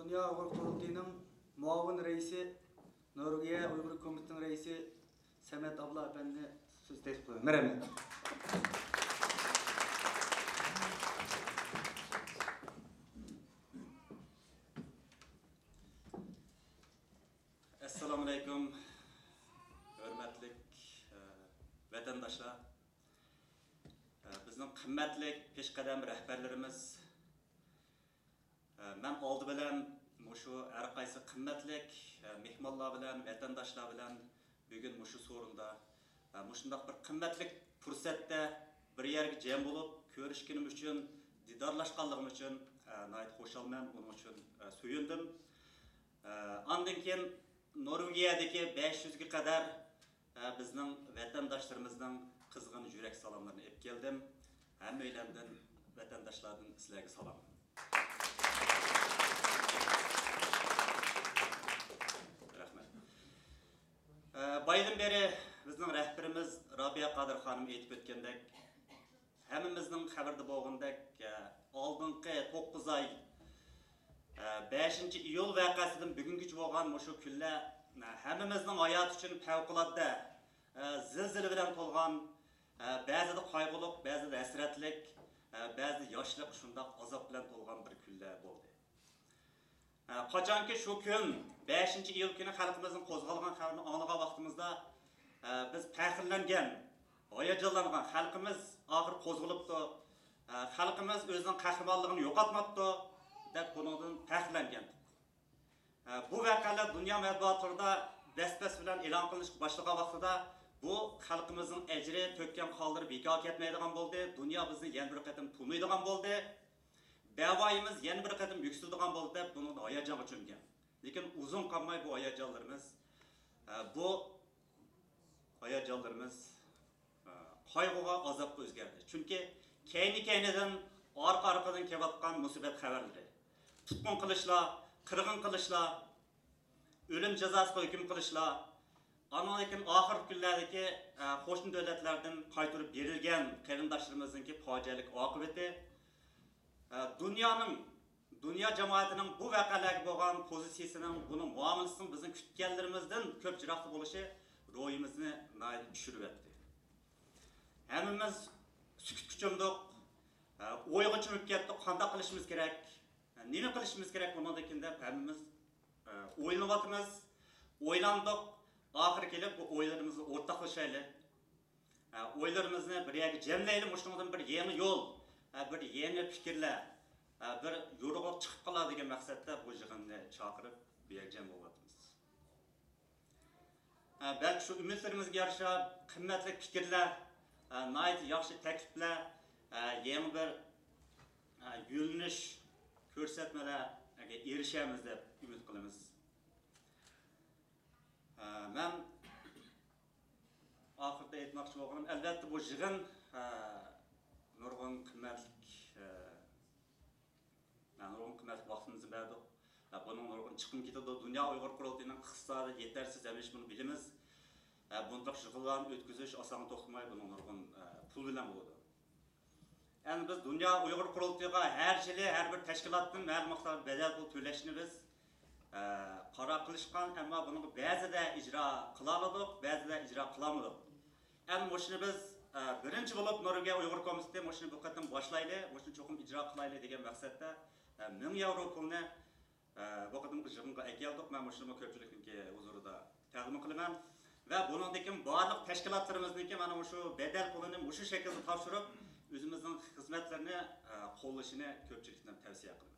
Dünya Uyghur Kurultayı'nın muavin reisi, Norvegiya Uyghur Komitesi'nin reisi Samet Abla Efendi söz teklif ediyor. Merhaba. Assalamu alaikum. Hürmetlik vatandaşlar. Bizning qimmatli peshqadam rahbarlarimiz. Men oldi bilan mushu har qaysi qimmatlik mehmonlar bilan, vatandaşlar bilan bugun mushu so'rinda mushundaq bir qimmatlik fursatda bir yerga jam bo'lib ko'rishganim uchun, didorlashganligim uchun nihoyat xushalman, buning uchun suyundim. Ondan keyin Norvegiyadagi 500 ga qadar bizning vatandaşlarimizning qizg'in yurak salomlarini olib keldim. Hammalardan vatandaşlardan sizlarga salom. Rahmat. Baydan beri bizning rahbarimiz Robiya Qodir xonim aytib o'tgandek, hammamizning xabarda bo'lgandek, oldingi 9 oy 5 iyul vaqasidan bugungacha bo'lgan mushu kunlar hammamizning hayot uchun favqulodda zilzila bilan to'lgan, ba'zida qayg'uliq, ba'zida hasratlik, ba'zida yoshlik shundoq azob bilan to'lgan bir kunlar bo'ldi. Qachonki shu kun 5 iyul kuni xalqimizning qo'zg'algan xabarini anglagan vaqtimizda biz faxrlangan, hayajonlangan, xalqimiz oxir qo'zg'alibdi, xalqimiz o'zining qahramonligini yo'qotmabdi deb bundan faxrlangan. Bu voqealar dunyo matbuotlarida dastas bilan e'lon qilinishga boshlagan vaqtida bu xalqimizning ajri to'kkan qoldirib bekor ketmaydigan bo'ldi. Dunyo bizni yana bir qatim tunuydigan bo'ldi. Bavoyimiz yana bir qatim yuksildigan bo'ldi deb buni hayajonga cho'mgan. Lekin uzun qolmay bu hayajonlarimiz qayg'uga, azobga o'zgardi. Chunki keyni-keynidan orqa-orqadan kelayotgan musibat xabarlari, tutqun qilishlar, qirg'in qilishlar, o'lim jazosiga hukm qilishlar, lekin oxir kunlardagi qo'shni davlatlardan qaytarib berilgan qarindoshlarimizning fojialik oqibati dunyo jamoatining bu voqealarga bo'lgan pozitsiyasining, buni muomalasining bizning kutganlarimizdan ko'p jiroqda bo'lishi ro'yimizni tushirib o'tdi. Hammamiz sukut cho'mdik, o'yga cho'mib ketdik, qanday qilishimiz kerak, nima qilishimiz kerak bundan deb hammamiz o'ylanayotimiz, o'ylandik. Oxir kelib bu o'ylarimizni o'rtoqlashaylik. O'ylarimizni bir yerga jamlaylik, shundan bir yangi yo'l, bir yangi fikrlar, bir yo'lga chiqib qoladigan maqsadda bu yig'inni chaqirib bu yerga jam bo'lyapmiz. Balki shu umidlarimizga yarasha qimmatli fikrlar, nihoyat yaxshi takliflar, yangi bir yo'linish ko'rsatmalarga erishamiz deb umid qilamiz. Men oxirida aytmoqchi bo'lganim, albatta bu yig'in nurg'un qimmat vaqtimizni berdi. Buning nurg'un chiqim ketadi. Dunyo Uyg'ur Qurultayining iqtisodiy yetarsiz emish, buni bilamiz. Bunday yig'inlarni o'tkazish oson to'xtamay, buning nurg'un pul bilan bo'ladi. Endi biz Dunyo Uyg'ur Qurultayiga har yili har bir tashkilotdan ma'lum miqdor badal pul to'lashni biz qaror qilishgan, ammo buni ba'zida ijro qila oldik, ba'zida ijro qila olmadik. Endi shuni biz birinchi bo'lib Norvegiya Uyg'ur Komiteti shuni bu qatim boshlaydi, shuni cho'qim ijro qilaylik degan maqsadda 1000 yevro pulni bu qatimgi yig'inga keldik. Men shuni ko'pchilikning huzurida taqdim qilaman va buningdagi barliq tashkilotlarimizniki mana shu badal pulini shu shaklda topshirib, o'zimizning xizmatlarini qo'llashini ko'pchilikdan tavsiya qilaman.